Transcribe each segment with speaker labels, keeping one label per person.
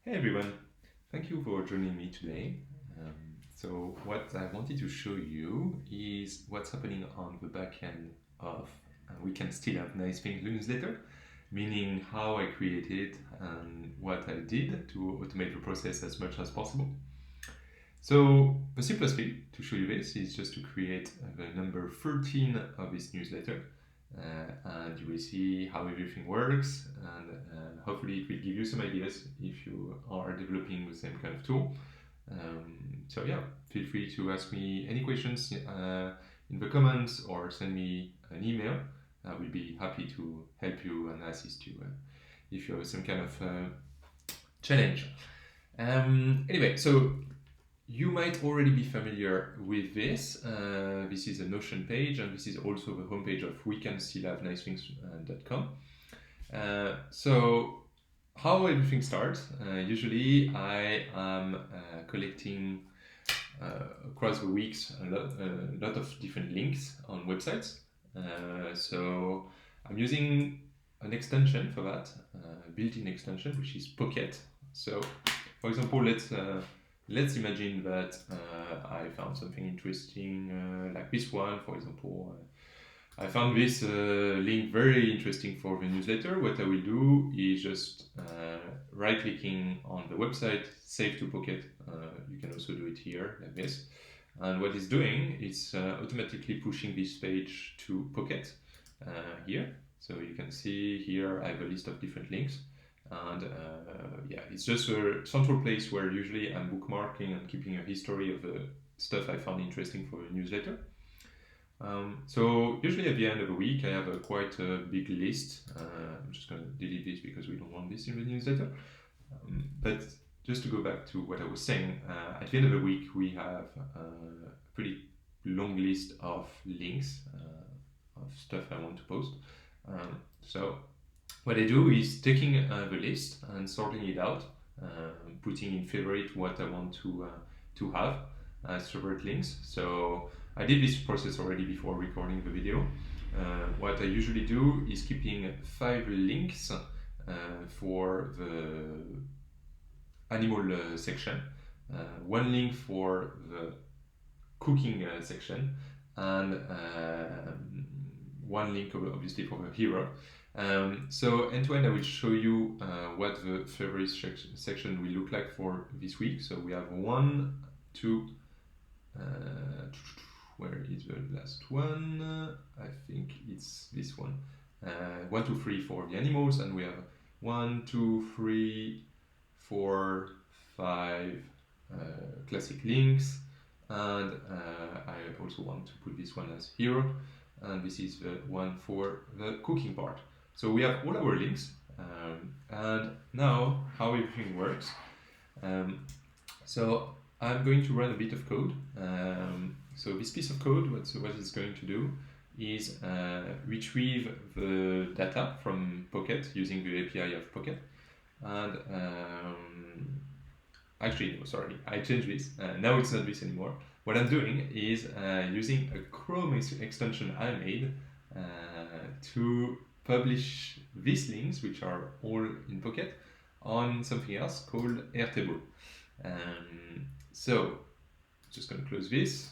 Speaker 1: Hey everyone, thank you for joining me today. So what I wanted to show you is what's happening on the back end of We Can Still Have Nice Things newsletter, meaning how I created and what I did to automate the process as much as possible. So the simplest way to show you this is just to create the number 13 of this newsletter. And you will see how everything works, and hopefully it will give you some ideas if you are developing the same kind of tool. So yeah, feel free to ask me any questions in the comments or send me an email. I will be happy to help you and assist you if you have some kind of challenge. Anyway, so you might already be familiar with this. This is a Notion page, and this is also the homepage of wecanstillhavenicethings.com. So how everything starts, usually I am collecting across the weeks a lot of different links on websites. So I'm using an extension for that, built-in extension, which is Pocket. So for example, let's imagine that I found something interesting, like this one, for example. I found this link very interesting for the newsletter. What I will do is just right-clicking on the website, save to Pocket. You can also do it here, like this. And what it's doing is automatically pushing this page to Pocket here. So you can see here I have a list of different links. And yeah, it's just a central place where usually I'm bookmarking and keeping a history of the stuff I found interesting for the newsletter. So usually at the end of the week I have quite a big list. I'm just going to delete this because we don't want this in the newsletter. But just to go back to what I was saying, at the end of the week we have a pretty long list of links of stuff I want to post. So what I do is taking the list and sorting it out, putting in favorite what I want to have as favorite links. So I did this process already before recording the video. What I usually do is keeping 5 links for the animal section, 1 link for the cooking section, and 1 link obviously for the hero. So end to end I will show you what the favorite section will look like for this week. So we have 1, 2, where is the last one? I think it's this one. 1, 2, 3 for the animals, and we have 1, 2, 3, 4, 5 classic links, and I also want to put this one as hero, and this is the one for the cooking part. So we have all our links, and now how everything works. So I'm going to run a bit of code. So this piece of code, what it's going to do is retrieve the data from Pocket using the API of Pocket. And actually, no, sorry, I changed this. Now it's not this anymore. What I'm doing is using a Chrome extension I made to publish these links, which are all in Pocket, on something else called 𝗧𝗵𝗶. So just going to close this.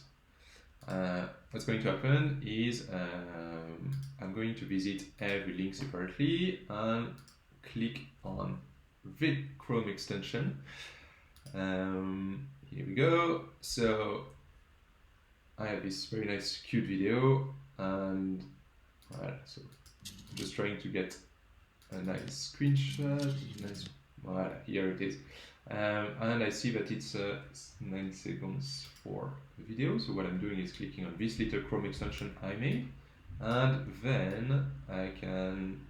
Speaker 1: What's going to happen is I'm going to visit every link separately and click on the Chrome extension. Here we go. So I have this very nice cute video, and so I'm just trying to get a nice screenshot. Nice, here it is. And I see that it's 9 seconds for the video. So what I'm doing is clicking on this little Chrome extension I made, and then I can.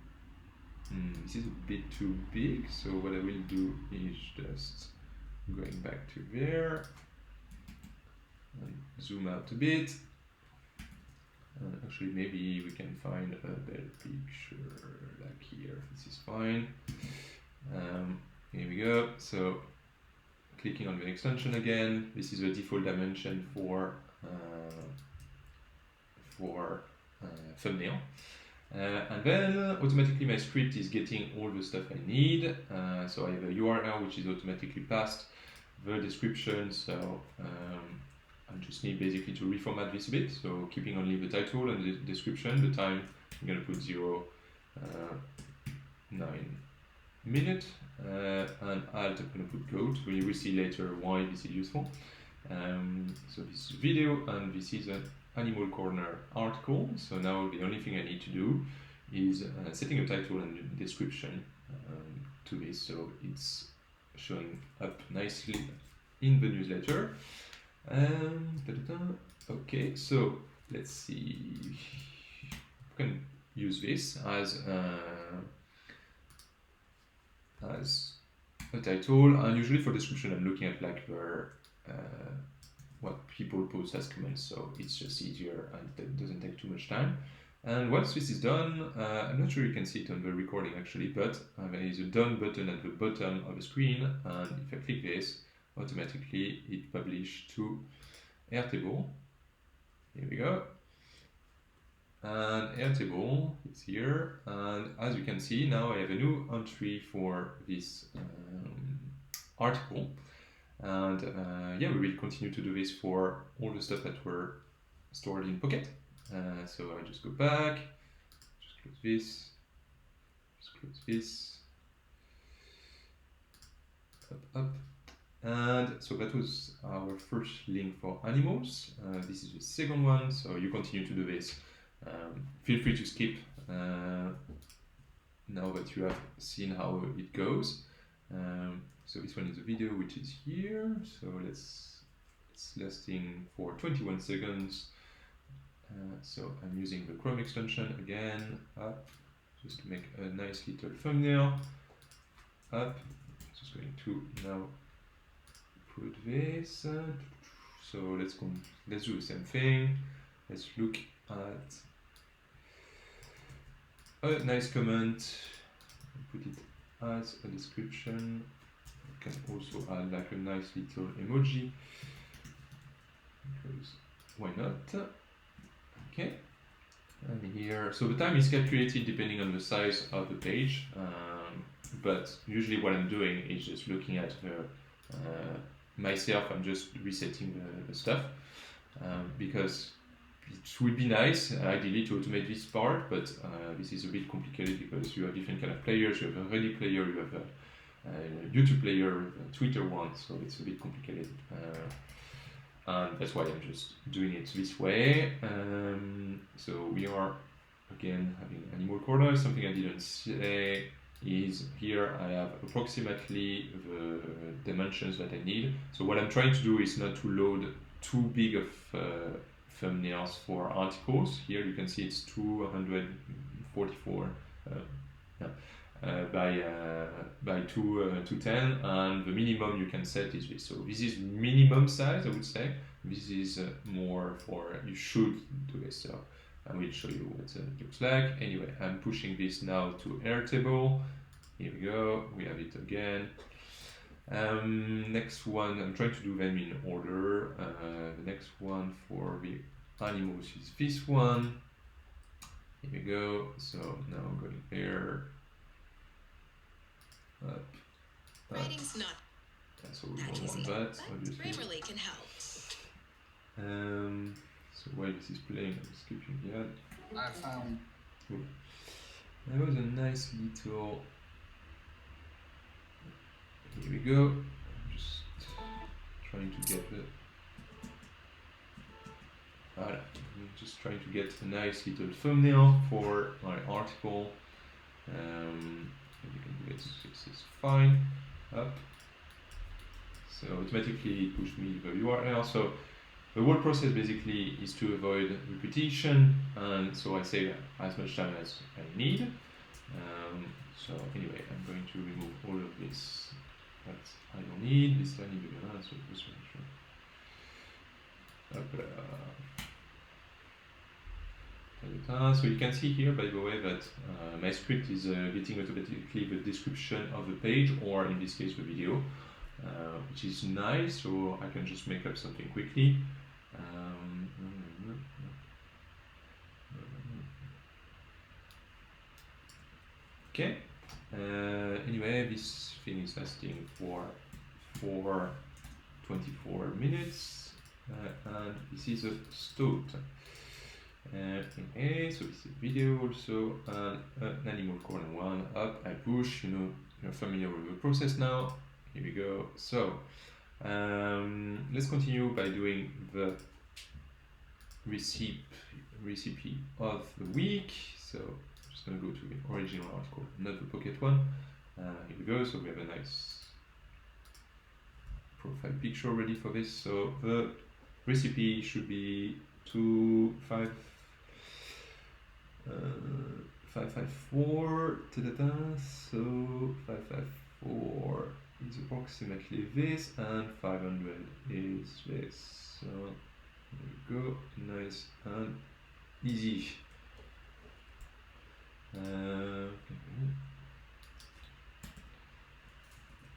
Speaker 1: This is a bit too big, so what I will do is just going back to there and zoom out a bit. Actually, maybe we can find a better picture, like here. This is fine. Here we go. So clicking on the extension again. This is the default dimension for thumbnail. And then automatically my script is getting all the stuff I need. So I have a URL which is automatically passed, the description, so I just need basically to reformat this a bit, so keeping only the title and the description. The time I'm going to put 9 minutes, and alt I'm going to put goat. We will see later why this is useful. So this is video, and this is an Animal Corner article. So now the only thing I need to do is setting a title and a description to this, so it's showing up nicely in the newsletter. Okay, so let's see. We can use this as a title, and usually for description I'm looking at like their what people post as comments, so it's just easier and it doesn't take too much time. And once this is done, I'm not sure you can see it on the recording actually, but there is a done button at the bottom of the screen, and if I click this, automatically it publishes to 𝗧𝗵𝗶𝗹. Here we go. And 𝗧𝗵𝗶, it's here, and as you can see now I have a new entry for this article, and yeah, we will continue to do this for all the stuff that were stored in Pocket. So I just go back, just close this, just close this, up, and so that was our first link for animals. This is the second one, so you continue to do this. Feel free to skip now that you have seen how it goes. So this one is a video which is here, so it's lasting for 21 seconds. So I'm using the Chrome extension again, up, just to make a nice little thumbnail, up. Just going to now put this. So let's do the same thing. Let's look at a nice comment, put it as a description. You can also add like a nice little emoji, because why not? Okay, and here, so the time is calculated depending on the size of the page, but usually what I'm doing is just looking at the myself. I'm just resetting the stuff, because it would be nice ideally to automate this part, but this is a bit complicated because you have different kind of players. You have a Reddit player, you have a YouTube player, a Twitter one, so it's a bit complicated. And that's why I'm just doing it this way. So we are again having Animal Corner. Something I didn't say is here I have approximately the dimensions that I need. So what I'm trying to do is not to load too big of thumbnails for articles. Here you can see it's 244 by 210, and the minimum you can set is this. So this is minimum size, I would say. This is more for you should do this. So I will show you what it looks like. Anyway, I'm pushing this now to 𝗧𝗵𝗶𝗹. Here we go. We have it again. Next one, I'm trying to do them in order. The next one for the animals is this one. Here we go. So now I'm going there. Up.
Speaker 2: Writing's not
Speaker 1: so we don't want that, obviously.
Speaker 2: Grammarly can help.
Speaker 1: So while this is playing, I'm skipping the ad.
Speaker 3: I found.
Speaker 1: Cool. That was a nice little. Here we go. I'm just trying to get the. I'm just trying to get a nice little thumbnail for my article. You can do it, this is fine. Up. So automatically it pushed me the URL. So the whole process basically is to avoid repetition, and so I save as much time as I need. So anyway, I'm going to remove all of this that I don't need. This tiny bit, so just make sure. So you can see here, by the way, that my script is getting automatically the description of the page, or in this case the video, which is nice, so I can just make up something quickly. Okay. Anyway, this thing is lasting for 24 minutes, and this is a start. Okay, so this is a video also, and an animal corner one, up and push, you're familiar with the process now. Here we go. So let's continue by doing the recipe of the week. So I'm just going to go to the original article, not the pocket one. Here we go. So we have a nice profile picture ready for this. So the recipe should be 554. So 554 is approximately this, and 500 is this. So there we go, nice and easy.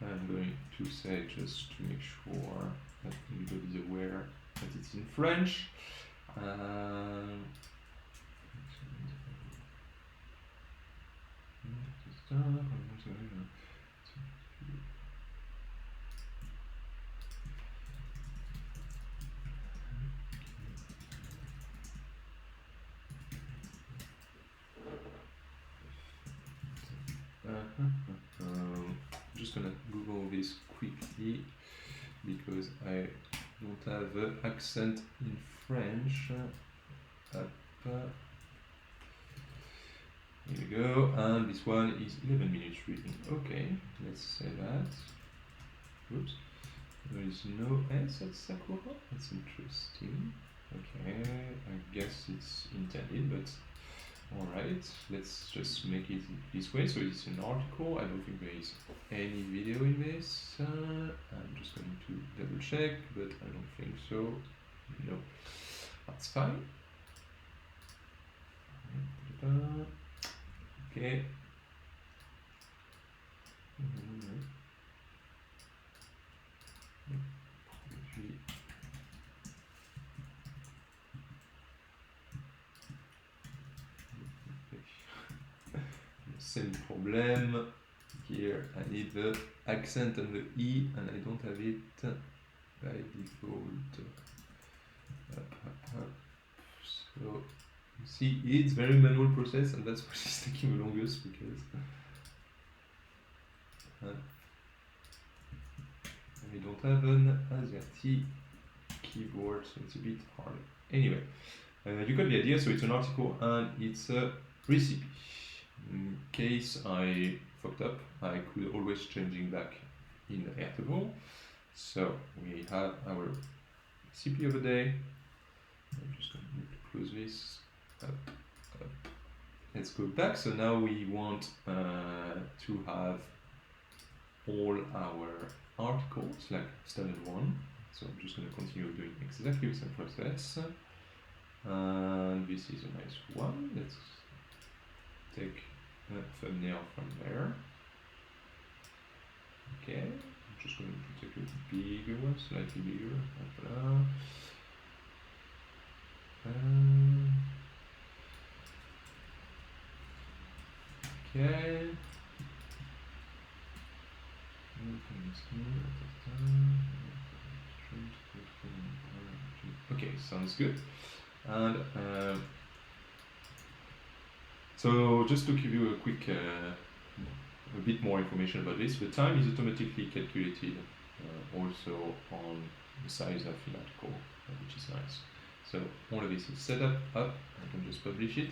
Speaker 1: I'm going to say, just to make sure that everybody is aware that it's in French. I'm just gonna Google this quickly because I don't have the accent in French. Here we go, and this one is 11 minutes reading. Okay, let's say that. Oops, there is no S at Sakura. That's interesting. Okay, I guess it's intended, but alright, let's just make it this way. So it's an article. I don't think there is any video in this. I'm just going to double check, but I don't think so. No, that's fine. Okay. Same problem. Here I need the accent and the E, and I don't have it by default. So you see, it's very manual process, and that's what is taking the longest because I don't have an ASCII keyboard, so it's a bit hard. Anyway, you got the idea. So it's an article and it's a recipe. In case I fucked up, I could always changing back in Airtable. So we have our recipe of the day. I'm just going to close this. Up. Let's go back. So now we want to have all our articles like standard one. So I'm just going to continue doing exactly the same process. And this is a nice one. Let's take a thumbnail from there. Okay, I'm just going to take a bigger one, slightly bigger. Okay. Okay, sounds good. And so just to give you a quick, a bit more information about this, the time is automatically calculated also on the size of the article, which is nice. So all of this is set up, I can just publish it.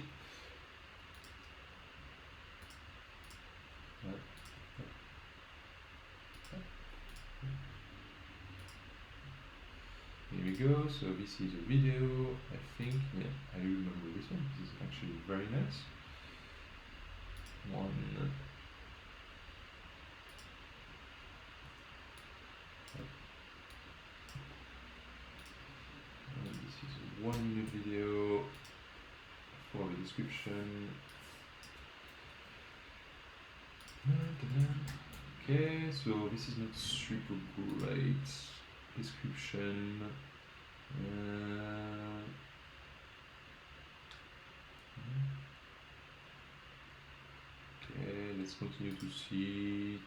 Speaker 1: Here we go, so this is a video, I think, yeah, I remember this one, this is actually very nice. And this is a 1 minute video for the description. Okay, so this is not super great description. Okay, let's continue to see if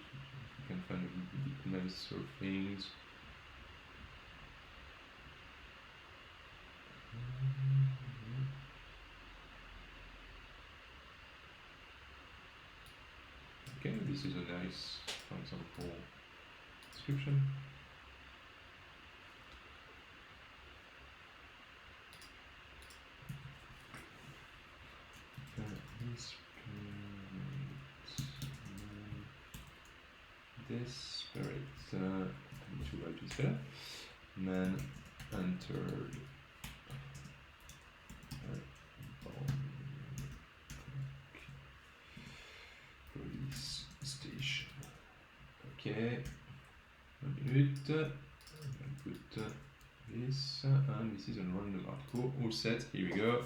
Speaker 1: we can find a bit nicer things. Okay, this is a nice, for example, description. Desperate. I need to write this better. Man entered police station. Okay, 1 minute. I'm going to put this, and this is a random article. All set. Here we go.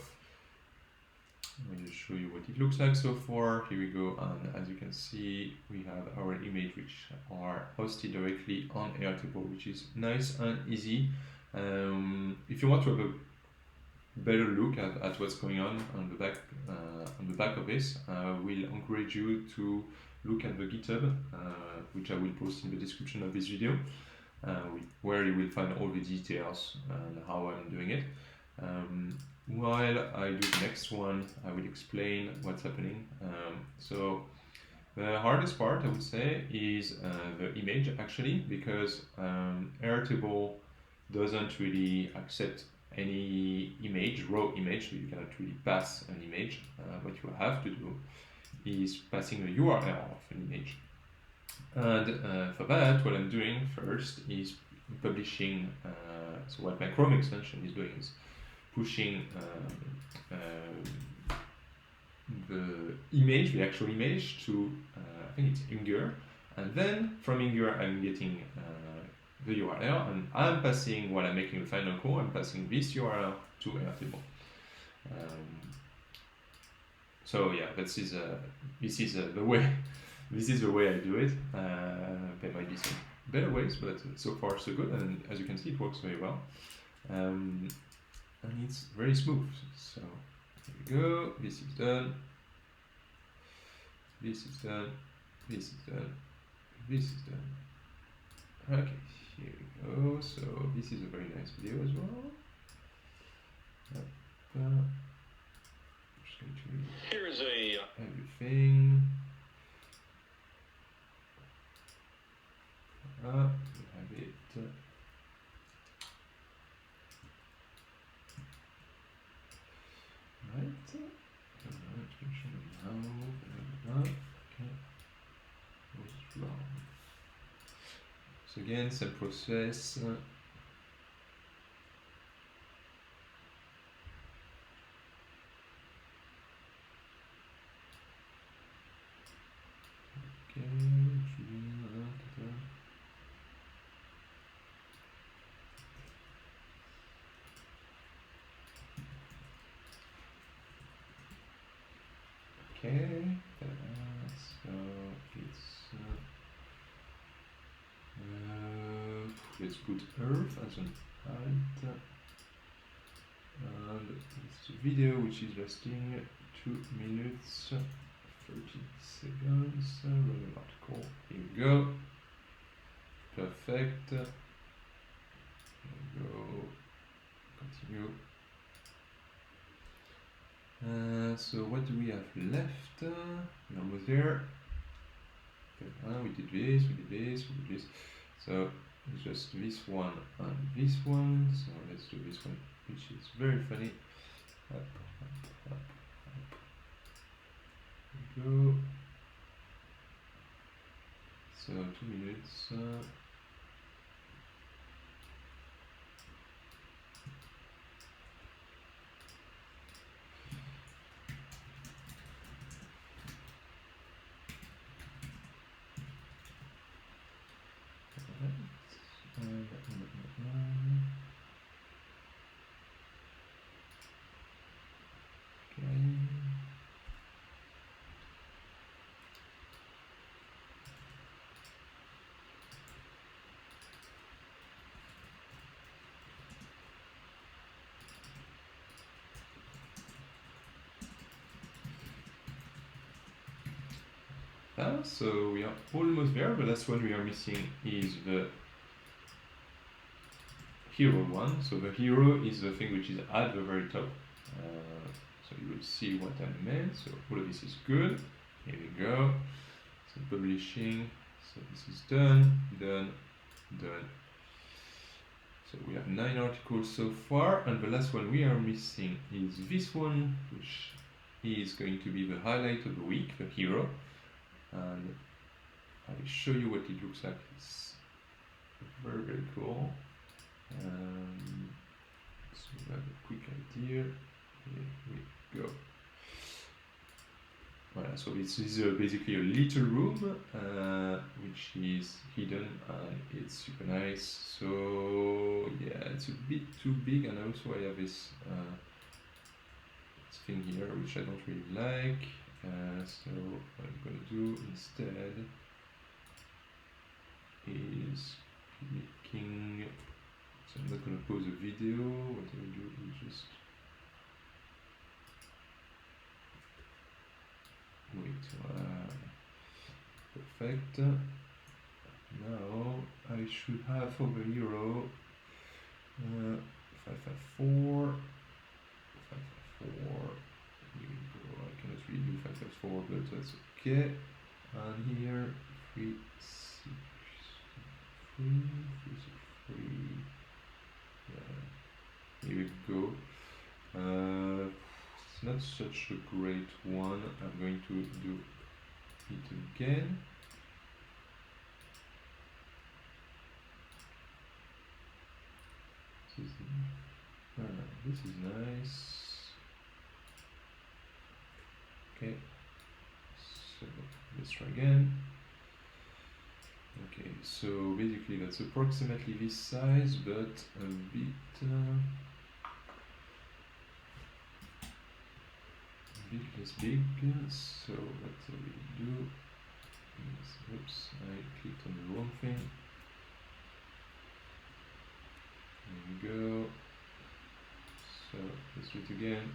Speaker 1: I'm going to show you what it looks like so far. Here we go, and as you can see, we have our image which are hosted directly on Airtable, which is nice and easy. If you want to have a better look at what's going on the back of this, we'll encourage you to look at the Github, which I will post in the description of this video, where you will find all the details and how I'm doing it. While I do the next one, I will explain what's happening. So the hardest part, I would say, is the image, actually, because Airtable doesn't really accept any image, raw image, so you cannot really pass an image. What you have to do is passing the URL of an image. And for that, what I'm doing first is publishing, so what my Chrome extension is doing is pushing the image, the actual image, to I think it's 𝗏𝗏, and then from 𝗏𝗏 I'm getting the URL, and I'm passing, while I'm making the final call, I'm passing this URL to Airtable. So yeah, this is the way. This is the way I do it. There might be some better ways, but so far so good, and as you can see, it works very well. And it's very smooth. So here we go. This is done. This is done. This is done. This is done. Okay, here we go. So this is a very nice video as well. I'm just going to read
Speaker 3: Here is
Speaker 1: everything. We have it. Right. Okay. What's wrong? So again, same process. Okay. Okay, so it's let's put Earth as an height, and it's a video which is lasting 2 minutes 30 seconds. Random article. Here we go. Perfect. Here we go. Continue. So what do we have left? We're almost there. Okay, we did this, we did this, we did this. So it's just this one and this one. So let's do this one, which is very funny. Up, up, up, up. There we go. So 2 minutes. Voila, so we are almost there. The last one we are missing is the hero one. So the hero is the thing which is at the very top. So you will see what I meant. So all of this is good. Here we go. So publishing. So this is done. So we have 9 articles so far, and the last one we are missing is this one, which is going to be the highlight of the week, the hero. And I will show you what it looks like. It's very, very cool. So we have a quick idea. Here we go. Voilà, so this is basically a little room which is hidden and it's super nice. So yeah, it's a bit too big, and also I have this thing here which I don't really like. So what I'm gonna do instead is clicking. So I'm not gonna pause the video. What I will do is just wait. Perfect. Now I should have for the hero 554. 554. Here we go. I cannot really do 554, but that's okay. And here 363. Yeah. Here we go. It's not such a great one. I'm going to do it again. This is nice. Okay, so let's try again. Okay, so basically that's approximately this size, but a bit less big. So what I will do is, oops, I clicked on the wrong thing. There we go. So let's do it again.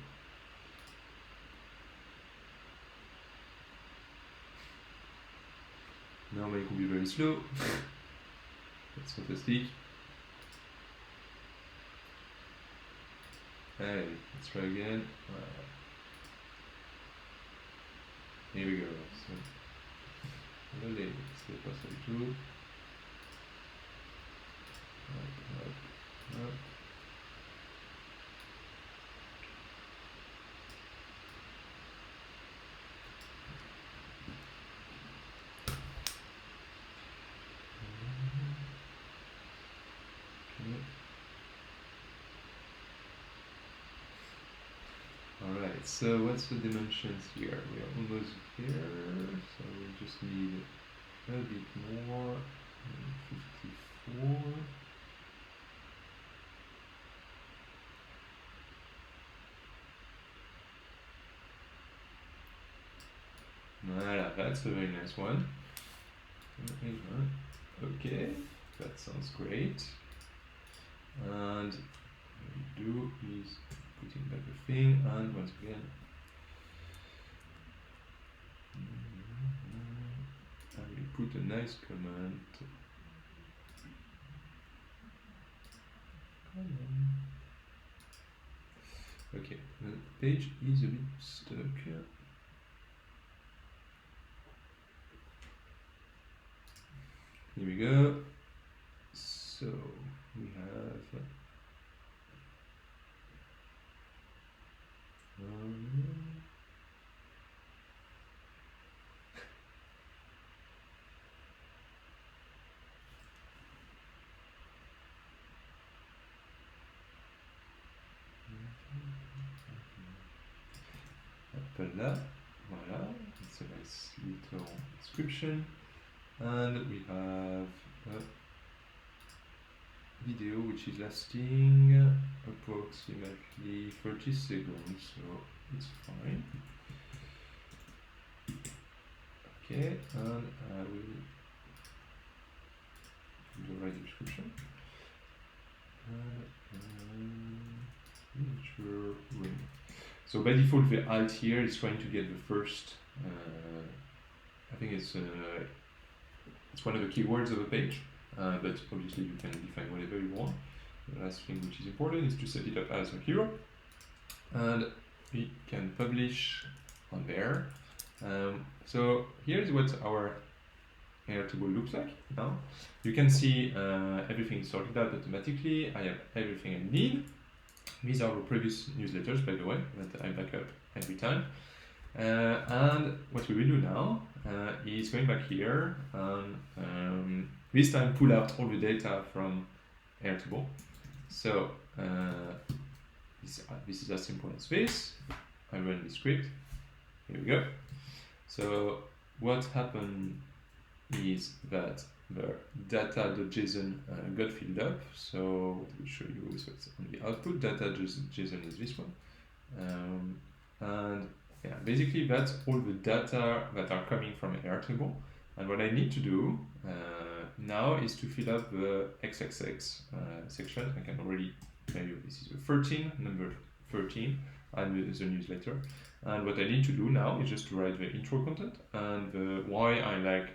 Speaker 1: Now my computer very slow. That's fantastic. Hey, let's try again. Here we go. So, allez, c'est pas ça du tout. Hop. Alright, so what's the dimensions here? We are almost here, so we just need a bit more. 54. Voilà, that's a very nice one. Okay, that sounds great. And what we do is putting back the thing, and once again I will put a nice command. Okay, the page is a bit stuck here. Here we go. So we have 𝗏𝗏𝗏, voilà, it's a nice little description, and we have a video which is lasting approximately 30 seconds, so it's fine. Okay, and I will do the right description. Ring. So by default the alt here is trying to get the first, I think think it's one of the keywords of a page, but obviously you can define whatever you want. The last thing which is important is to set it up as a hero, and we can publish on there. So here's what our Airtable looks like now. You can see everything is sorted out automatically. I have everything I need. These are our previous newsletters, by the way, that I back up every time. And what we will do now is going back here and this time pull out all the data from Airtable. So this is as simple as this. I run the script. Here we go. So what happened is that the data.json got filled up. So what will show you is what's on the output. Data.json is this one. And yeah, basically that's all the data that are coming from Airtable. And what I need to do now is to fill up the XXX section. I can already tell you this is the 13, number 13, and the newsletter. And what I need to do now is just to write the intro content and why I like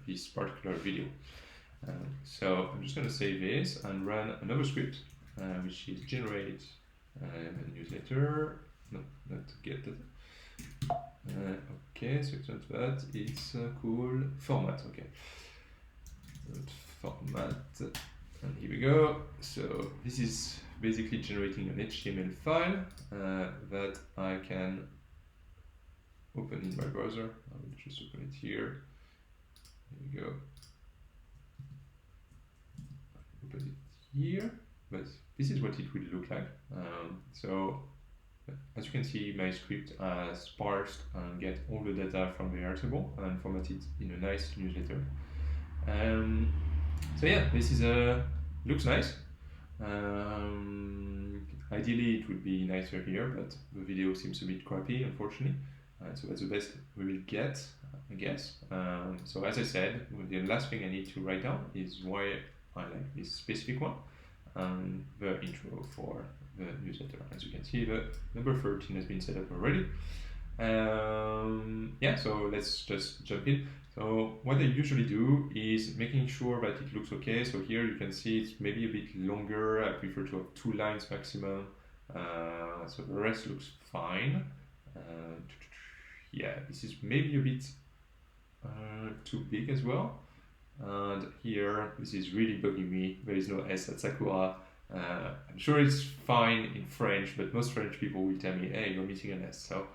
Speaker 1: this particular video. So I'm just going to save this and run another script, which is generate newsletter. No, not get that. Okay, so it's not that. It's cool format. Okay, format. And here we go. So this is basically generating an HTML file that I can open in my browser. I will just open it here. Here we go. Open it here. But this is what it will look like. So as you can see, my script has parsed and get all the data from the Airtable and formatted in a nice newsletter. So yeah, this is looks nice. Ideally it would be nicer here, but the video seems a bit crappy, unfortunately. So that's the best we will get, I guess. So as I said, the last thing I need to write down is why I like this specific one, and the intro for the newsletter. As you can see, the number 13 has been set up already. Yeah, so let's just jump in. So what I usually do is making sure that it looks okay. So here you can see it's maybe a bit longer. I prefer to have 2 lines maximum. So the rest looks fine. Yeah, this is maybe a bit too big as well. And here, this is really bugging me. There is no S at Sakura. I'm sure it's fine in French, but most French people will tell me, hey, you're missing an S. So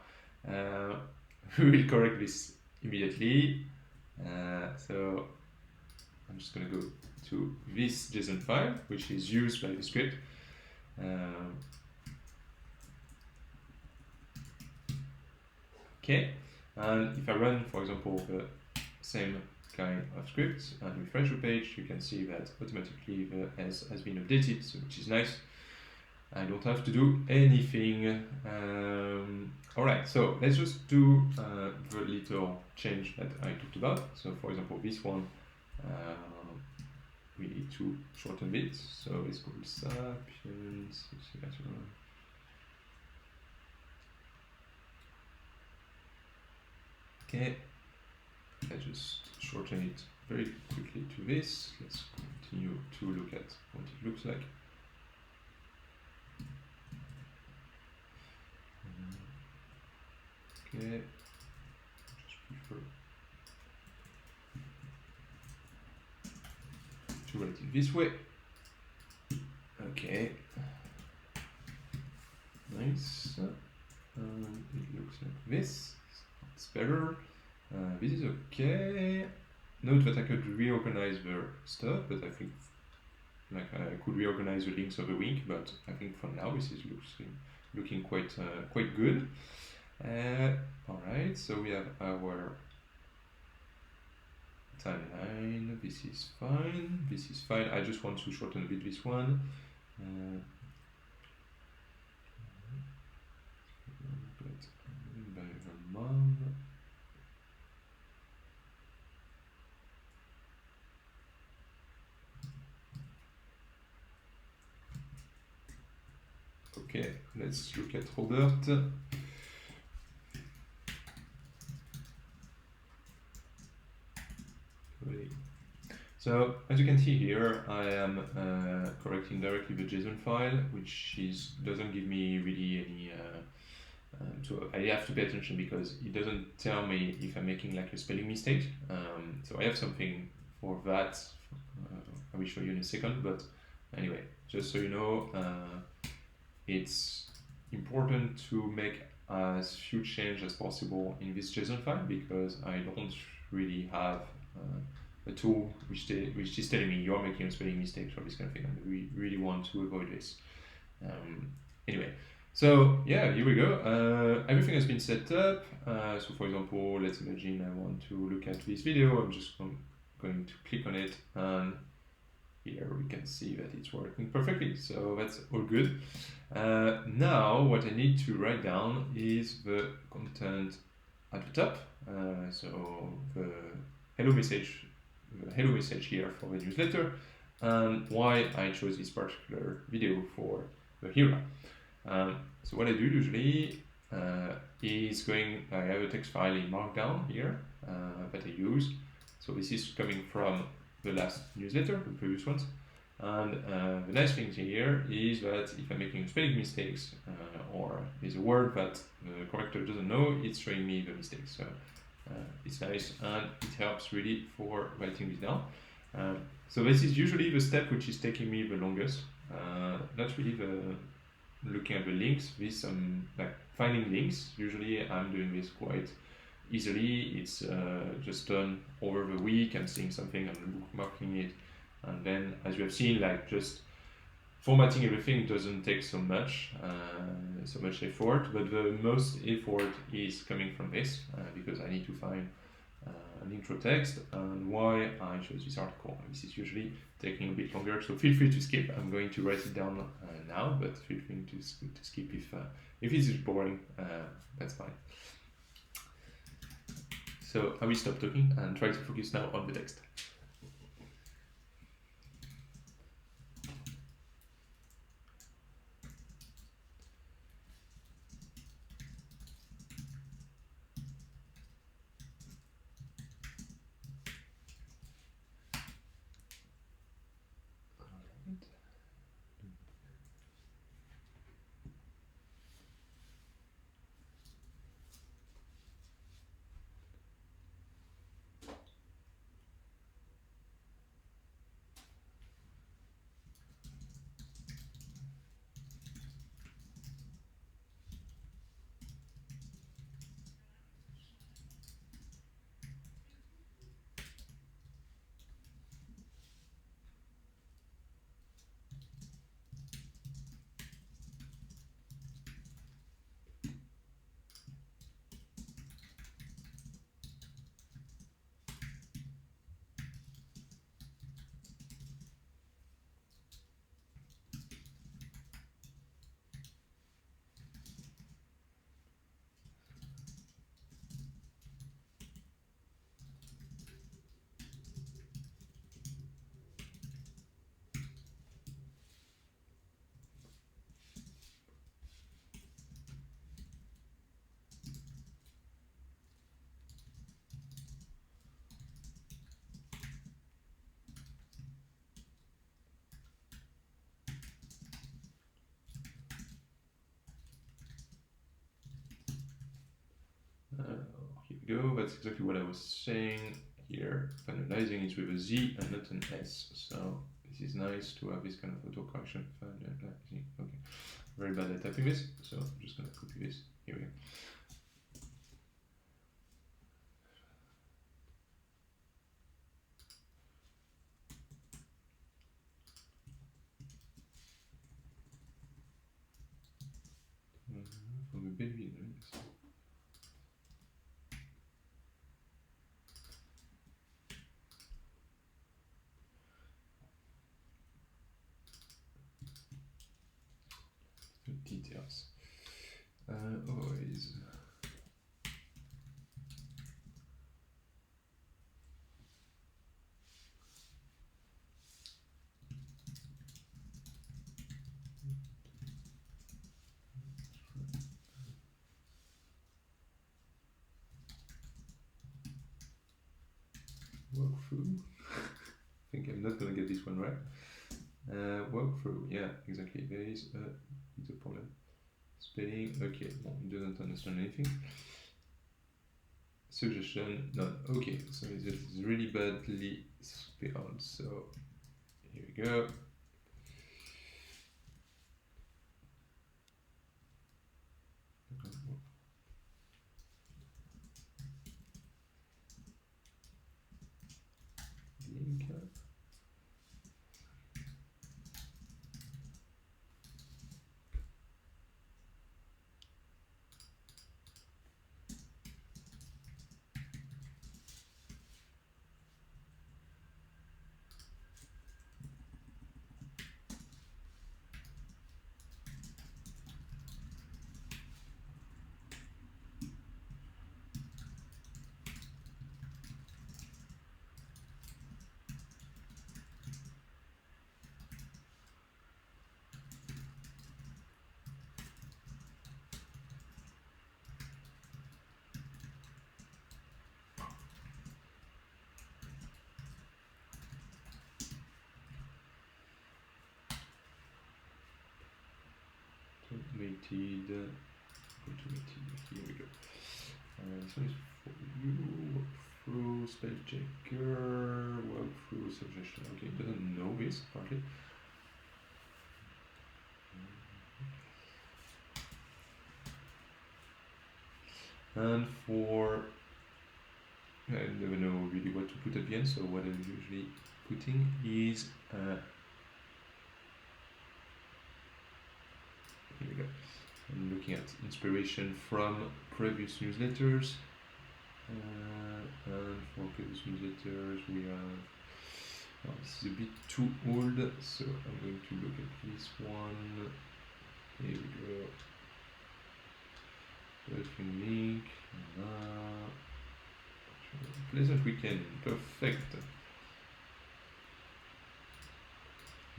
Speaker 1: we will correct this immediately. So I'm just going to go to this JSON file, which is used by the script. Okay, and if I run, for example, the same kind of script and refresh the page, you can see that automatically the S has been updated, so which is nice. I don't have to do anything. Alright, so let's just do the little change that I talked about. So for example, this one, we need to shorten it. So it's called Sapiens. Okay, I just shorten it very quickly to this. Let's continue to look at what it looks like. Okay, just prefer to write it this way. Okay, nice. It looks like this. It's better. This is okay. Note that I could reorganize the stuff, but I think like I could reorganize the links of the week, but I think for now this is looking quite good. Alright, so we have our timeline. This is fine. This is fine. I just want to shorten a bit this one. By her mom. Okay, let's look at Robert. So as you can see here, I am correcting directly the JSON file, which doesn't give me really any. So I have to pay attention because it doesn't tell me if I'm making like a spelling mistake. So I have something for that. I will show you in a second. But anyway, just so you know, it's important to make as few changes as possible in this JSON file because I don't really have a tool which is telling me you're making a spelling mistake or this kind of thing, and we really want to avoid this. Anyway, so yeah, here we go. Everything has been set up. So for example, let's imagine I want to look at this video. I'm just going to click on it, and here we can see that it's working perfectly. So that's all good. Now what I need to write down is the content at the top. So the hello message here for the newsletter, and why I chose this particular video for the hero. So what I do usually is I have a text file in Markdown here that I use. So this is coming from the last newsletter, the previous ones. And the nice thing here is that if I'm making spelling mistakes or there's a word that the corrector doesn't know, it's showing me the mistake. So it's nice and it helps really for writing this down. So this is usually the step which is taking me the longest. Not really looking at the links. With like finding links, usually I'm doing this quite easily. It's just done over the week. I'm seeing something, I'm bookmarking it, and then as you have seen, like just formatting everything doesn't take so much effort, but the most effort is coming from this because I need to find an intro text and why I chose this article. This is usually taking a bit longer, so feel free to skip. I'm going to write it down now, but feel free to skip if it's boring. That's fine. So I will stop talking and try to focus now on the text. Here we go. That's exactly what I was saying here. Finalizing is with a Z and not an S. So this is nice to have this kind of auto correction. Okay. Very bad at typing this, so I'm just gonna copy this. Here we go. From the baby. Details. Always. Walkthrough. I think I'm not gonna get this one right. Walkthrough, yeah, exactly. There is a problem. Spelling, okay, well, it doesn't understand anything. Suggestion, none. Okay, so it's really badly spelled. So here we go. Link. Automated, here we go. So it's for you, walkthrough, spell checker, walkthrough, suggestion. Okay, it doesn't know this, partly. And for, I never know really what to put at the end, so what I'm usually putting is, here we go. I'm looking at inspiration from previous newsletters. And for previous newsletters, we have, oh, this is a bit too old, so I'm going to look at this one. Here we go. Welcome link. Pleasant weekend. Perfect.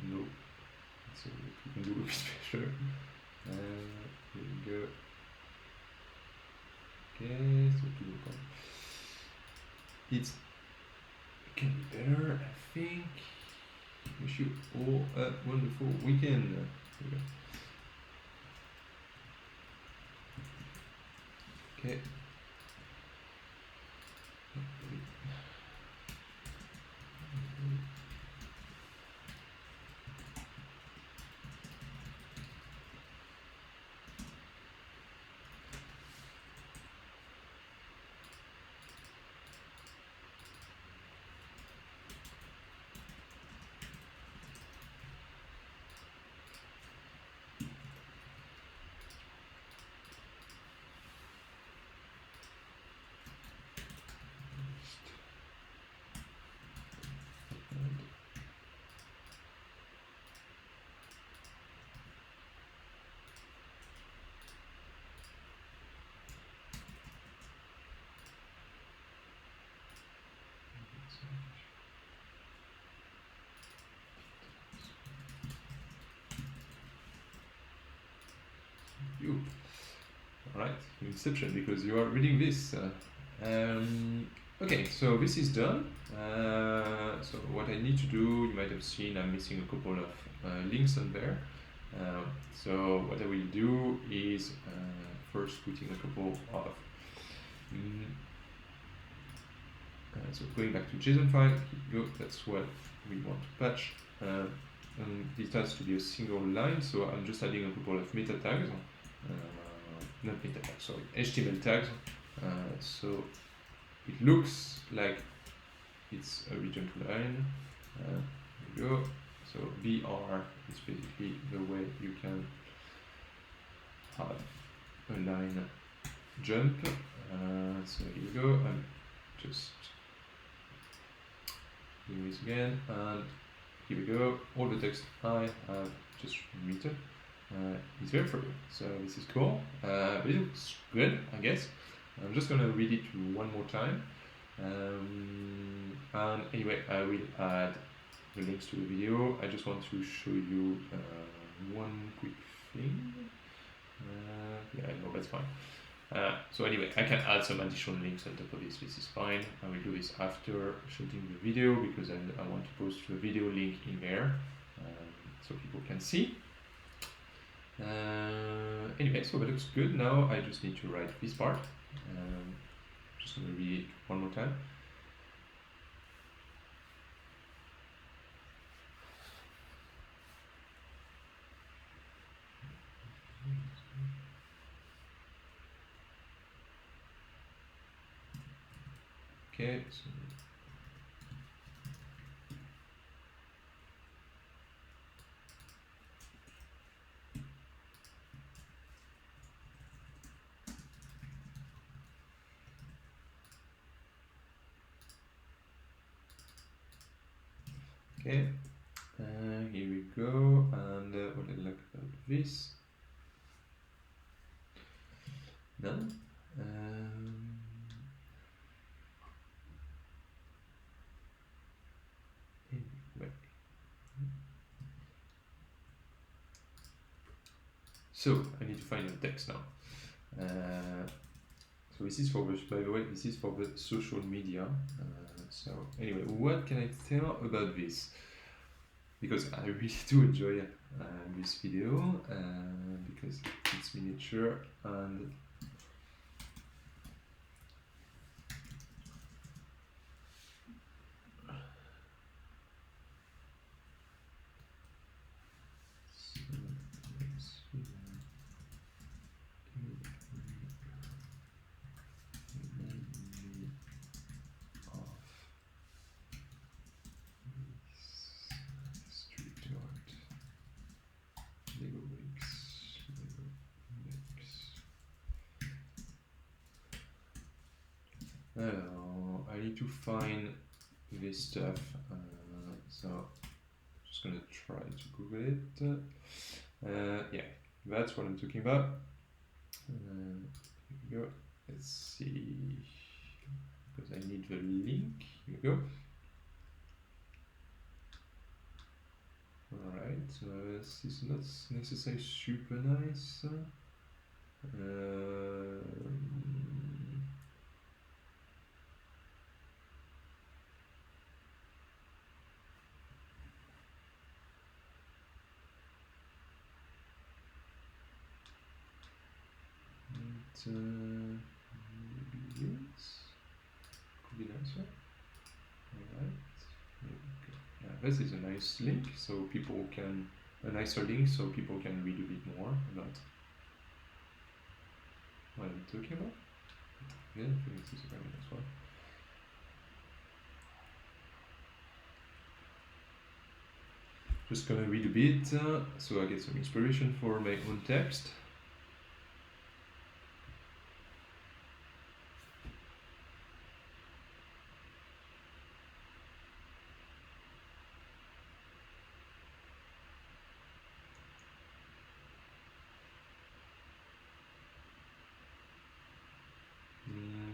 Speaker 1: No. So we can do a bit better. Here we go. Okay, so to look on. It can be better, I think. Wish you all a wonderful weekend. Here we go. Okay. You. Alright, Inception, because you are reading this. Okay, so this is done. So what I need to do, you might have seen I'm missing a couple of links on there. So what I will do is first putting a couple of so going back to JSON file, here we go, that's what we want to patch. It has to be a single line, so I'm just adding a couple of meta tags, not meta tags, sorry, HTML tags. So it looks like it's a return to line. Here we go. So BR is basically the way you can have a line jump. So here we go. I'm just doing this again, and here we go. All the text I have just written is there for you. So this is cool. But it looks good, I guess. I'm just gonna read it one more time. And anyway, I will add the links to the video. I just want to show you one quick thing. Yeah, no, that's fine. So anyway, I can add some additional links on top of this. This is fine. I will do this after shooting the video because I want to post a video link in there so people can see. Anyway, so that looks good. Now I just need to write this part. Just going to read it one more time. Okay, so okay, here we go. And what I like about this? None. Anyway. So I need to find the text now. So this is for the, by the way, this is for the social media. So anyway, what can I tell about this? Because I really do enjoy this video because it's miniature and I need to find this stuff, so I'm just gonna try to Google it. Yeah, that's what I'm talking about. Here we go. Let's see, because I need the link. Here we go. Alright, so this is not necessarily super nice. Maybe yes. Could be nice, right? Alright. Yeah, this is a nice link, so people can, a nicer link, so people can read a bit more about what I'm talking about. Yeah, I think this is a very nice one. Just gonna read a bit, so I get some inspiration for my own text.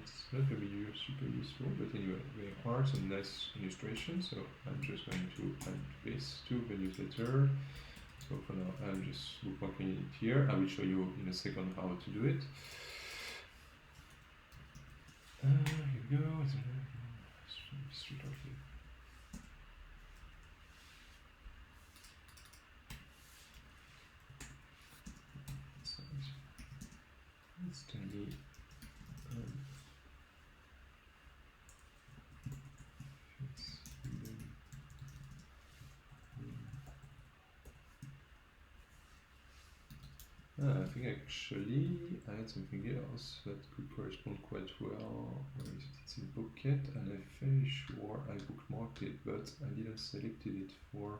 Speaker 1: It's not going to be super useful, but anyway, there are some nice illustrations, so I'm just going to add this to the newsletter. So for now, I'm just bookmarking it here. I will show you in a second how to do it. Here we go. It's tiny. I think actually I had something else that could correspond quite well. Where is it? It's in Pocket, and I'm fairly sure I bookmarked it, but I didn't select it for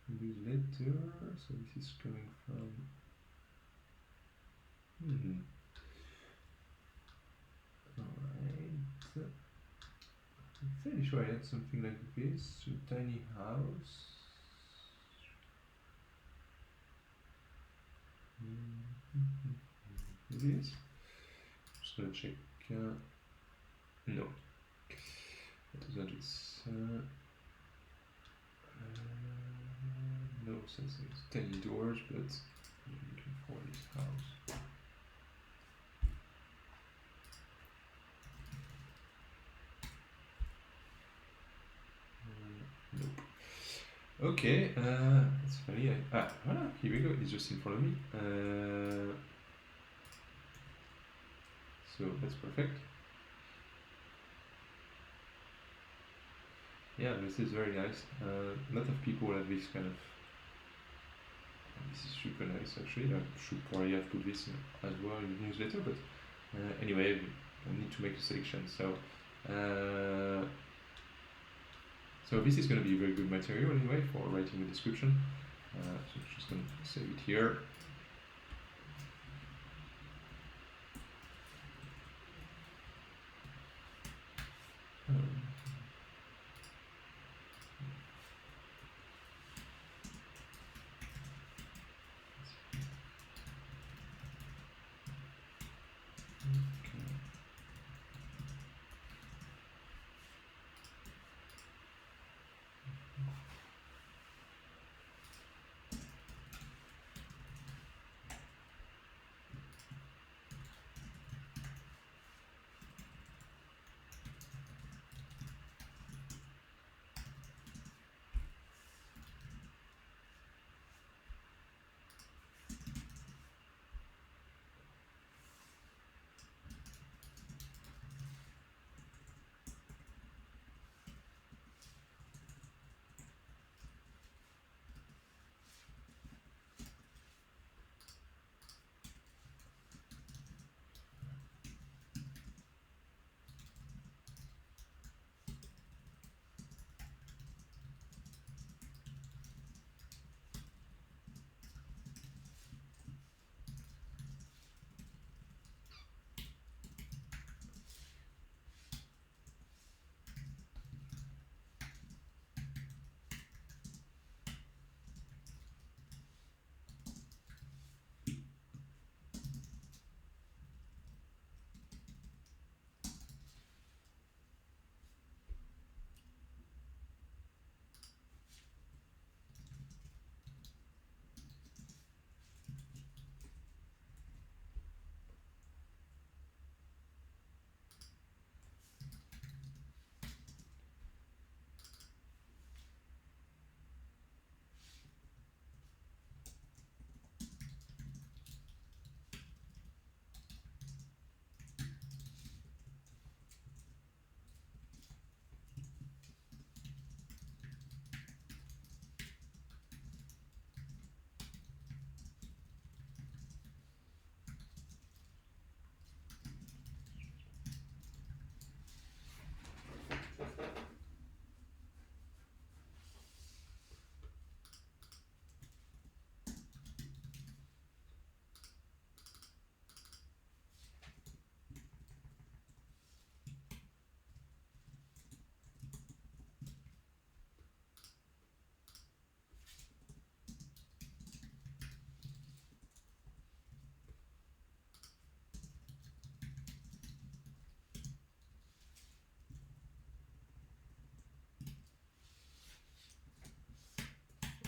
Speaker 1: newsletter. So this is coming from. Alright. I'm fairly sure I had something like this. A tiny house. It is. Just gonna check. No, that is not it. No, since it's tiny doors, but I'm looking for this house. Okay, it's funny. Voilà, here we go. It's just in front of me. So that's perfect. Yeah, this is very nice. A lot of people have this kind of. This is super nice actually. I should probably have put this as well in the newsletter, but anyway, I need to make a selection. So this is going to be a very good material anyway for writing a description. So I'm just going to save it here.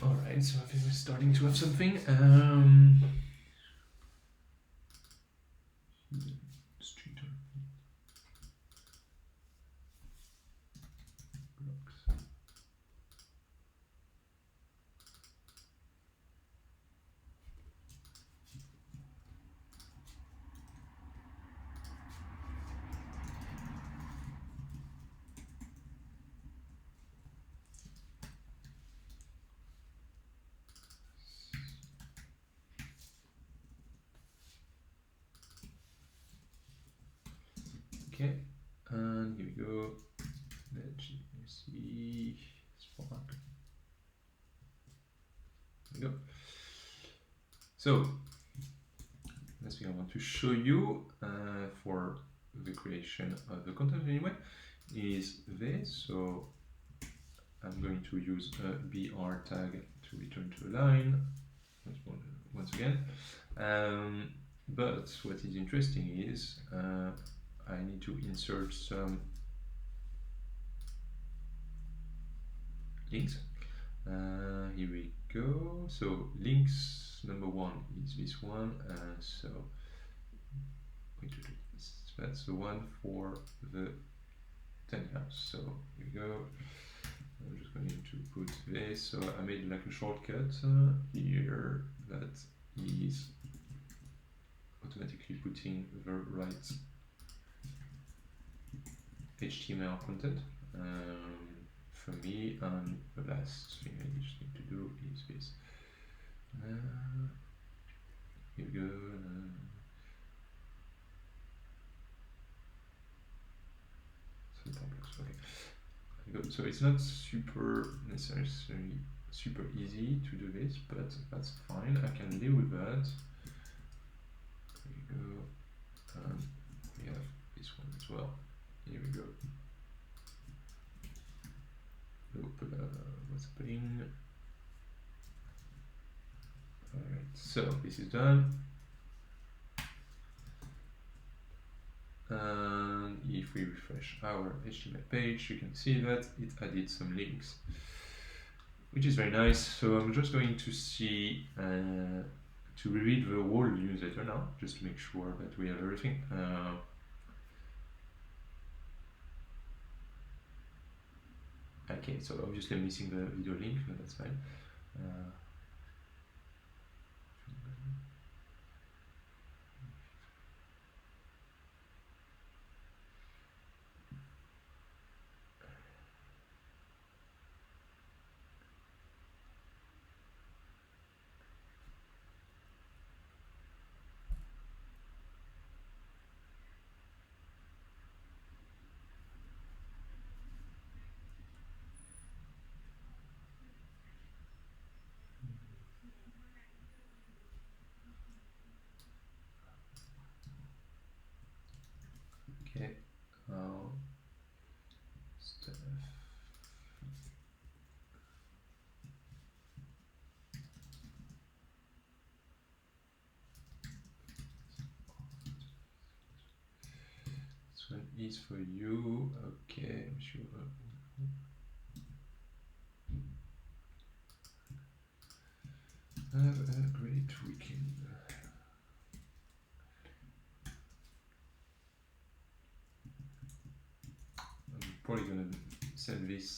Speaker 1: Alright, so I think we're starting to have something. Street blocks. Okay, and here we go. Let's see. Spark. There we go. So, next thing I want to show you for the creation of the content anyway is this. So, I'm going to use a br tag to return to a line once again. But what is interesting is I need to insert some links. Here we go. So links number one is this one. So that's the one for the tiny house. So here we go. I'm just going to put this. So I made like a shortcut here that is automatically putting the right HTML content for me, and the last thing I just need to do is this. Here we go. Okay. So it's not super necessarily super easy to do this, but that's fine. I can live with that. There we go. We have this one as well. Here we go. What's happening? Alright, so this is done. And if we refresh our HTML page, you can see that it added some links, which is very nice. So I'm just going to see to reread the whole newsletter now, just to make sure that we have everything. Okay, so obviously I'm missing the video link, but that's fine. Okay, stuff. This one is for you. Okay, I'm sure. Have a great weekend. I'm probably gonna send this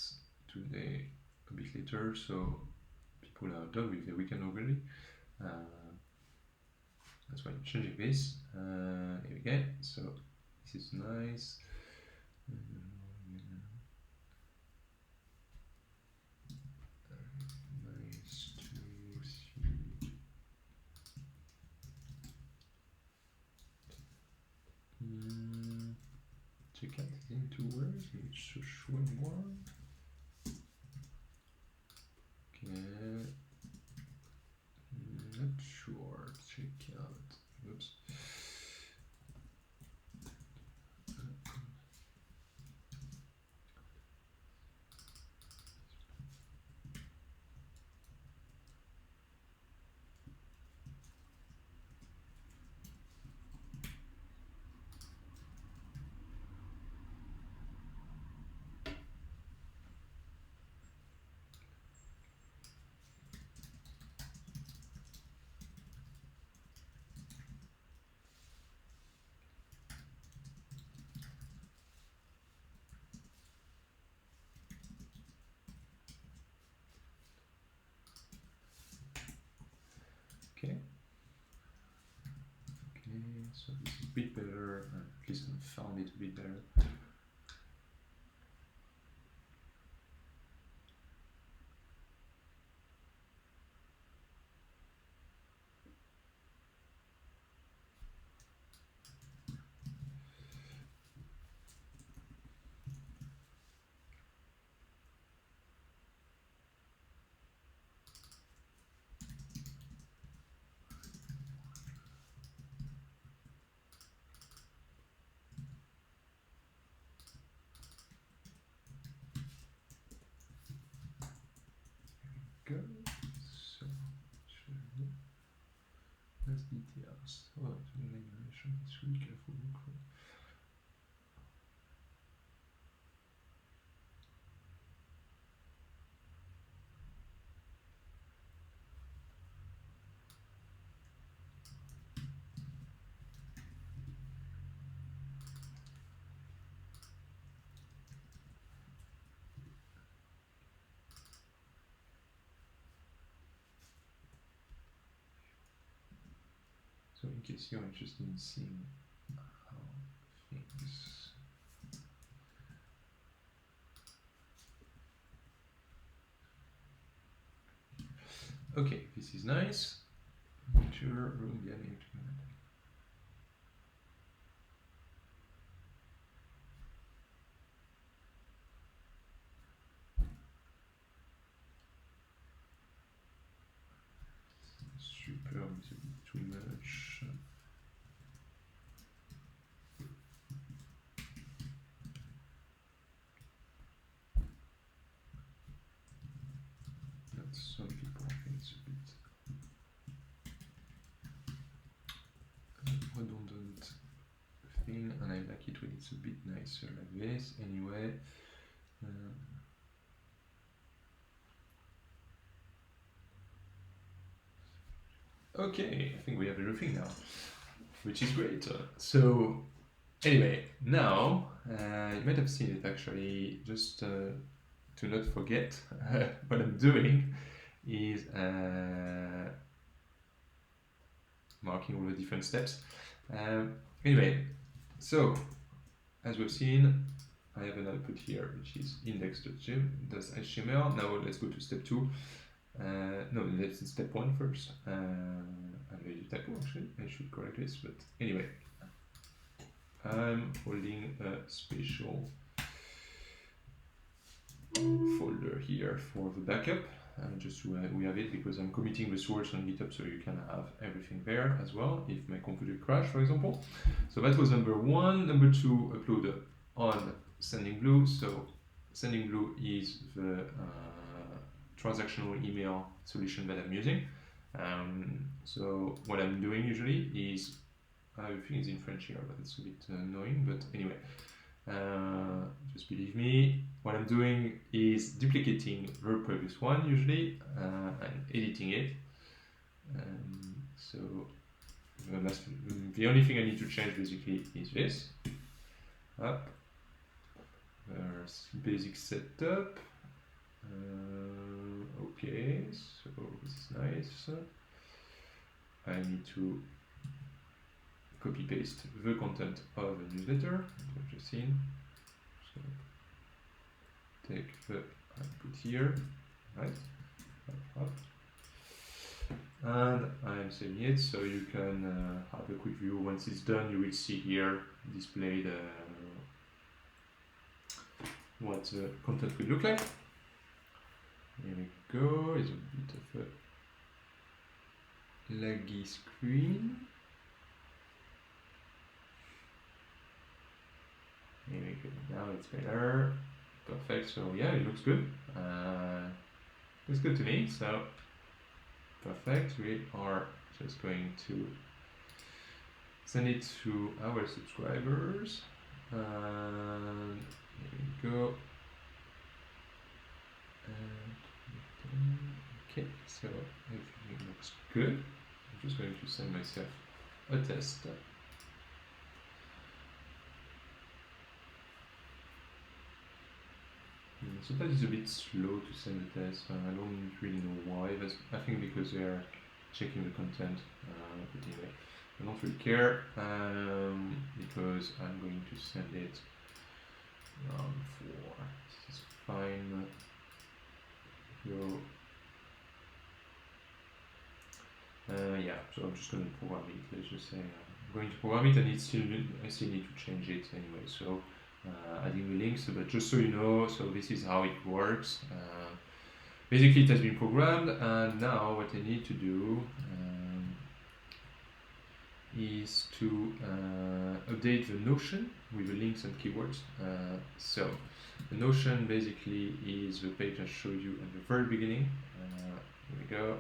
Speaker 1: today a bit later, so people are done with the weekend already. That's why I'm changing this. Here we go. So this is nice. Nice to see. Check out into words. Not so sure anymore. Okay. Not sure. Check out. Oops. Okay. Okay, so this is a bit better. At least I found it a bit better. Go. So, that's details. Oh, it's an animation. It's really careful. So in case you're interested in seeing how things. Okay, this is nice. Feature room getting. Super, it's a bit too much. That's some people think it's a bit redundant thing, and I like it when it's a bit nicer like this. Anyway. Okay, I think we have everything now, which is great. So, anyway, now you might have seen it actually. Just to not forget, what I'm doing is marking all the different steps. Anyway, so as we've seen, I have an output here, which is index.html. Now let's go to step 2. No, let's step 1 first. I made a typo actually, I should correct this, but anyway. I'm holding a special folder here for the backup, just so we have it, because I'm committing the source on GitHub, so you can have everything there as well, if my computer crashed, for example. So that was number 1. Number 2, upload on Sendinblue. So Sendinblue is the transactional email solution that I'm using. So what I'm doing usually is, everything is in French here, but it's a bit annoying, but anyway, just believe me, what I'm doing is duplicating the previous one usually, and editing it. So the only thing I need to change basically is this. Up. There's basic setup. Okay, so this is nice. I need to copy paste the content of the newsletter we've just seen. So take the output here, right? Up. And I'm saving it, so you can have a quick view. Once it's done, you will see here displayed what the content will look like. Here we go. It's a bit of a laggy screen. Here we go. Now it's better. Perfect. So yeah, it looks good. Looks good to me. So perfect. We are just going to send it to our subscribers. And here we go. Okay, so everything looks good. I'm just going to send myself a test. Sometimes it's a bit slow to send the test. I don't really know why. I think because they are checking the content. But anyway, I don't really care because I'm going to send it for. This is fine. Yeah, so I'm just going to program it. Let's just say I'm going to program it, and I still need to change it anyway. So adding the links, but just so you know, so this is how it works. Basically, it has been programmed, and now what I need to do is to update the Notion with the links and keywords. So the Notion basically is the page I showed you at the very beginning. Here we go.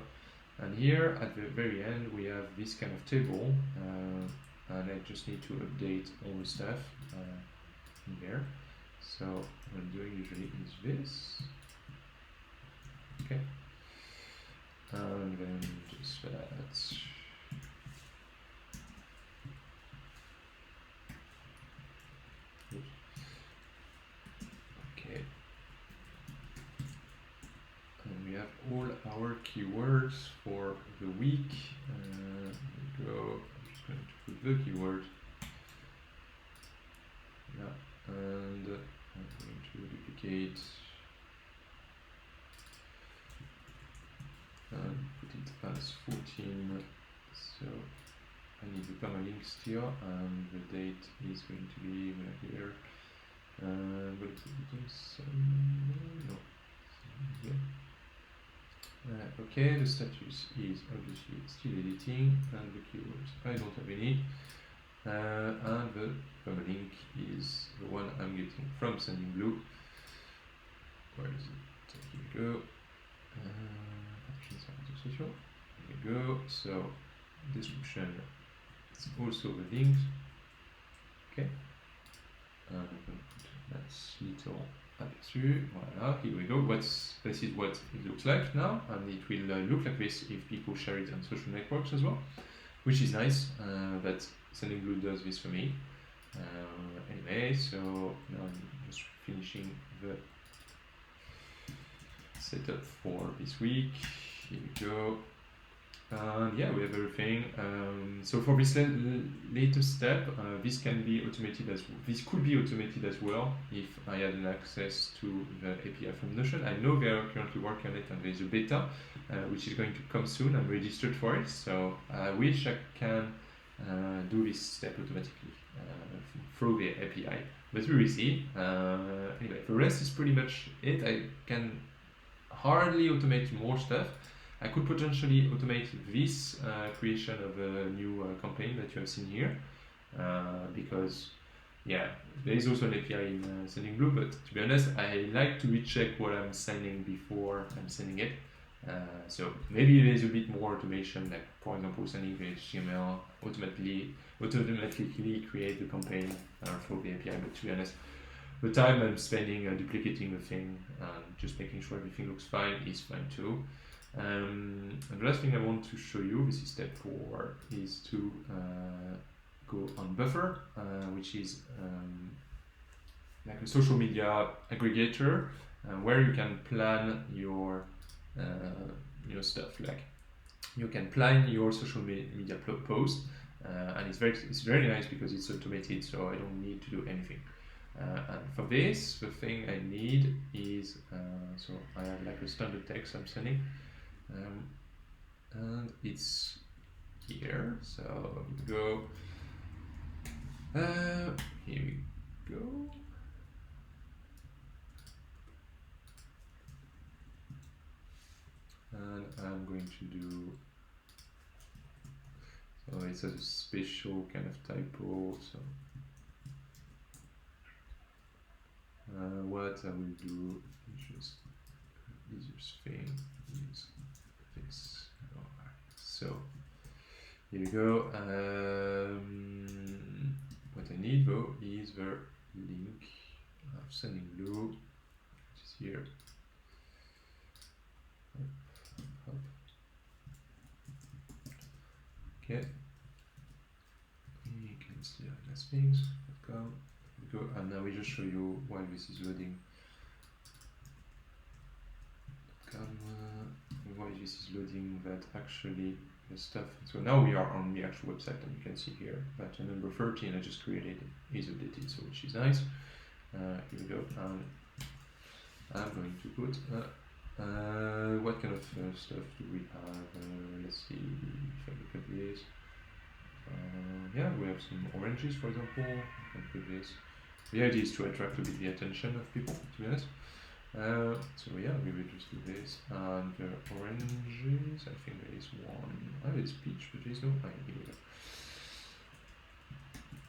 Speaker 1: And here at the very end we have this kind of table, and I just need to update all the stuff in there. So what I'm doing usually is this. Okay. And then just that. Okay. And we have all our keywords for the week. Go going to put the keyword. Yeah, and I'm going to duplicate and put it as 14. So I need the permalink still, and the date is going to be here. But no. Yeah. Okay, the status is obviously still editing, and the keywords I don't have any. And the permalink is the one I'm getting from 𝗧𝗵𝗶𝗹𝗶. Where is it? Here we go. Here we go. So description is also the link. Okay. And I'm going to put a nice little aperçu. Voila, here we go. This is what it looks like now, and it will look like this if people share it on social networks as well, which is nice. But 𝗧𝗵𝗶𝗹 does this for me. Anyway, so now I'm just finishing the setup for this week. Here we go. Yeah, we have everything. So for this latest step, this can be automated as this could be automated as well if I had an access to the API from Notion. I know they are currently working on it, and there is a beta which is going to come soon. I'm registered for it, so I wish I can do this step automatically through the API, but we will see. Anyway, the rest is pretty much it. I can hardly automate more stuff. I could potentially automate this creation of a new campaign that you have seen here, because yeah, there is also an API in 𝗧𝗵𝗶𝗹, but to be honest, I like to recheck what I'm sending before I'm sending it. So maybe there's a bit more automation, like for example sending the HTML automatically create the campaign through the API, but to be honest, the time I'm spending duplicating the thing and just making sure everything looks fine is fine too. And the last thing I want to show you, this is step 4, is to go on Buffer, which is like a social media aggregator where you can plan your stuff. Like you can plan your social media post, and it's very nice because it's automated, so I don't need to do anything. And for this, the thing I need is so I have like a standard text I'm sending. And it's here, so here we go. Here we go. And I'm going to do, so it's a special kind of typo, so what I will do is just the easiest thing is this. Alright, so here we go. What I need though is the link of 𝗧𝗵𝗶𝗹, which is here. Hop. Okay. You can see nice things.com. Here we go, and now we just show you while this is loading. Why this is loading that actually the stuff. So now we are on the actual website, and you can see here that the number 13 I just created is updated, so which is nice. Here we go, and I'm going to put what kind of stuff do we have? Let's see if I look at this. Yeah, we have some oranges, for example. I can put this. The idea is to attract a bit the attention of people, to be honest. So yeah, we will just do this, and the oranges, I think there is one, it's peach, but there is no, here we go.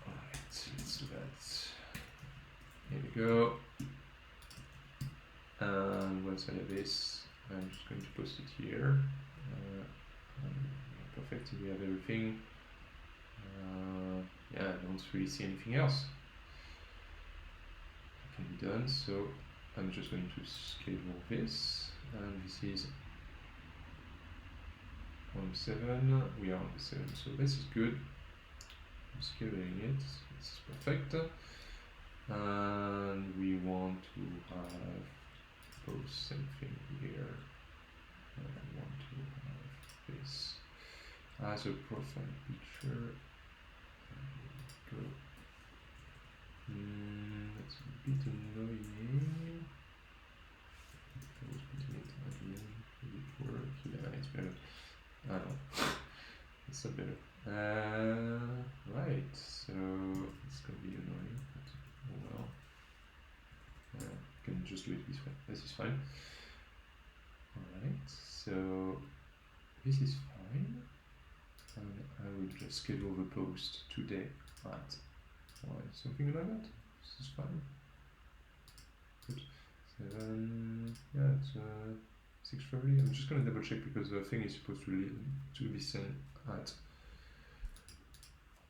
Speaker 1: Alright, let's do that. Here we go. And once I have this, I'm just going to post it here. Perfect, we have everything. Yeah, I don't really see anything else that can be done, so I'm just going to schedule this, and this is on 7, we are on the 7, so this is good. I'm scheduling it, this is perfect. And we want to have post something here. I want to have this as a profile picture. bit annoying. I was putting it at the end. Would it work? Yeah, it's better. I don't know. It's not better. Right, so it's gonna be annoying, but oh well. I can just do it this way. This is fine. Alright, so this is fine. And I will just schedule the post today at something like that. This is fine. Good. 7, yeah, it's 6:30. I'm just gonna double check because the thing is supposed to be sent at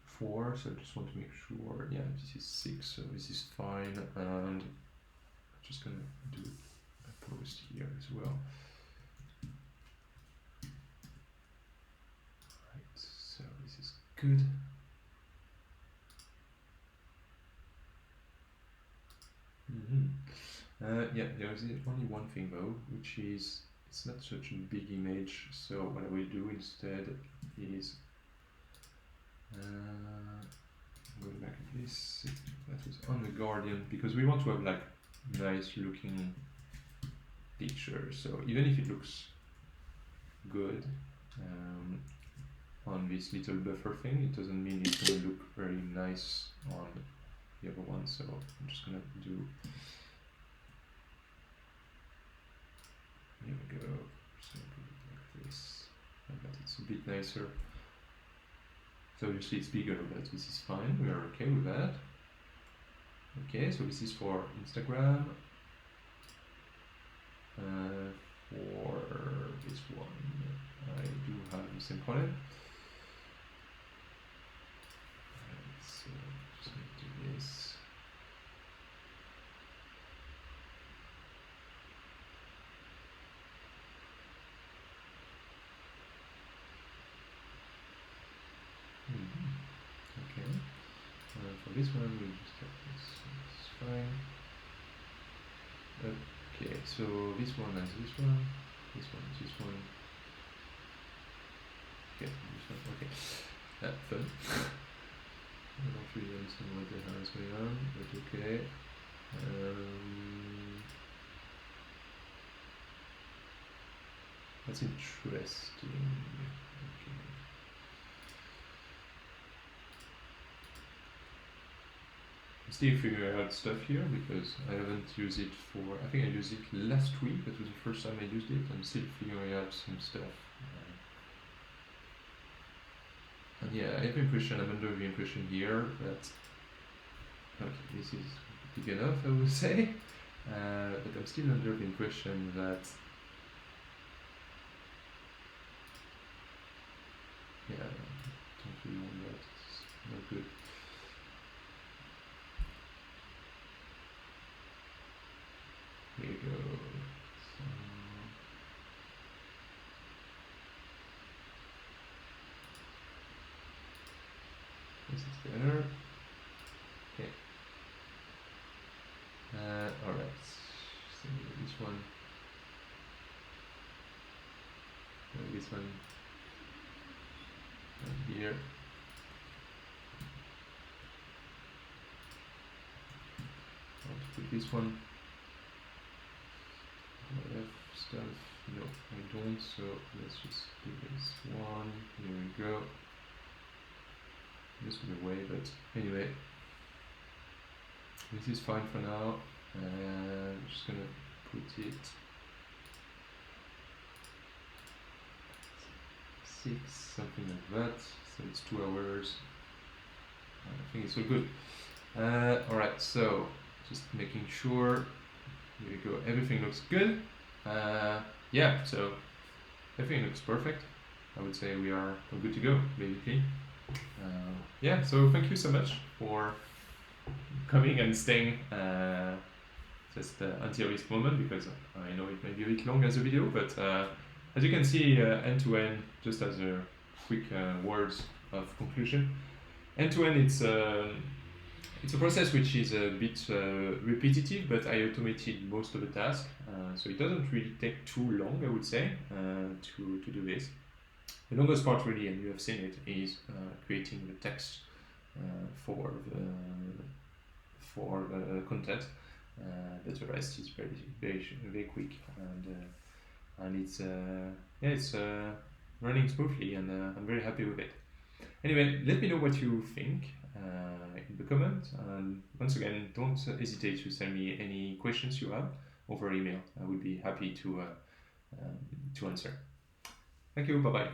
Speaker 1: 4, so I just want to make sure. Yeah, this is 6, so this is fine, and I'm just gonna do a post here as well. Right, so this is good. Yeah, there's only one thing though, which is it's not such a big image, so what I will do instead is going back at this, that was on the Guardian, because we want to have like nice looking pictures, so even if it looks good on this little buffer thing, it doesn't mean it's going to look very nice on the other one, so I'm just going to do, here we go, so put it like this, like that, it's a bit nicer. So obviously it's bigger, but this is fine, we are okay with that. Okay, so this is for Instagram. For this one, I do have the same problem. So just going to do this. Okay. For this one, we'll just have this. It's fine. Okay, so this one has this one. This one is this one. Okay, this one. Okay. Fun. I don't really understand what the hell is going on, but okay. That's interesting. Okay. I'm still figuring out stuff here because I haven't used it for, I think I used it last week, that was the first time I used it. I'm still figuring out some stuff. And yeah, I have the impression, I'm under the impression here that, okay, this is big enough, I would say, but I'm still under the impression that, yeah, I don't really want that, it's not good. Here you go. So, this is better. Okay. Alright. So this one. This one. And here. I want to put this one. I have stuff. No, I don't. So let's just do this one. Here we go. This will be away, but anyway, this is fine for now. I'm just gonna put it 6, something like that. So it's 2 hours. I think it's all good. Alright, so just making sure. Here we go. Everything looks good. Yeah, so everything looks perfect. I would say we are good to go, basically. Yeah, so thank you so much for coming and staying just until this moment, because I know it may be a bit long as a video, but as you can see, end to end, just as a quick words of conclusion, end to end, it's a process which is a bit repetitive, but I automated most of the tasks, so it doesn't really take too long, I would say, to do this. The longest part really, and you have seen it, is creating the text for the for content, but the rest is very quick, and it's running smoothly, and I'm very happy with it. Anyway, let me know what you think in the comments, and once again, don't hesitate to send me any questions you have over email. I would be happy to answer. Thank you. Bye bye.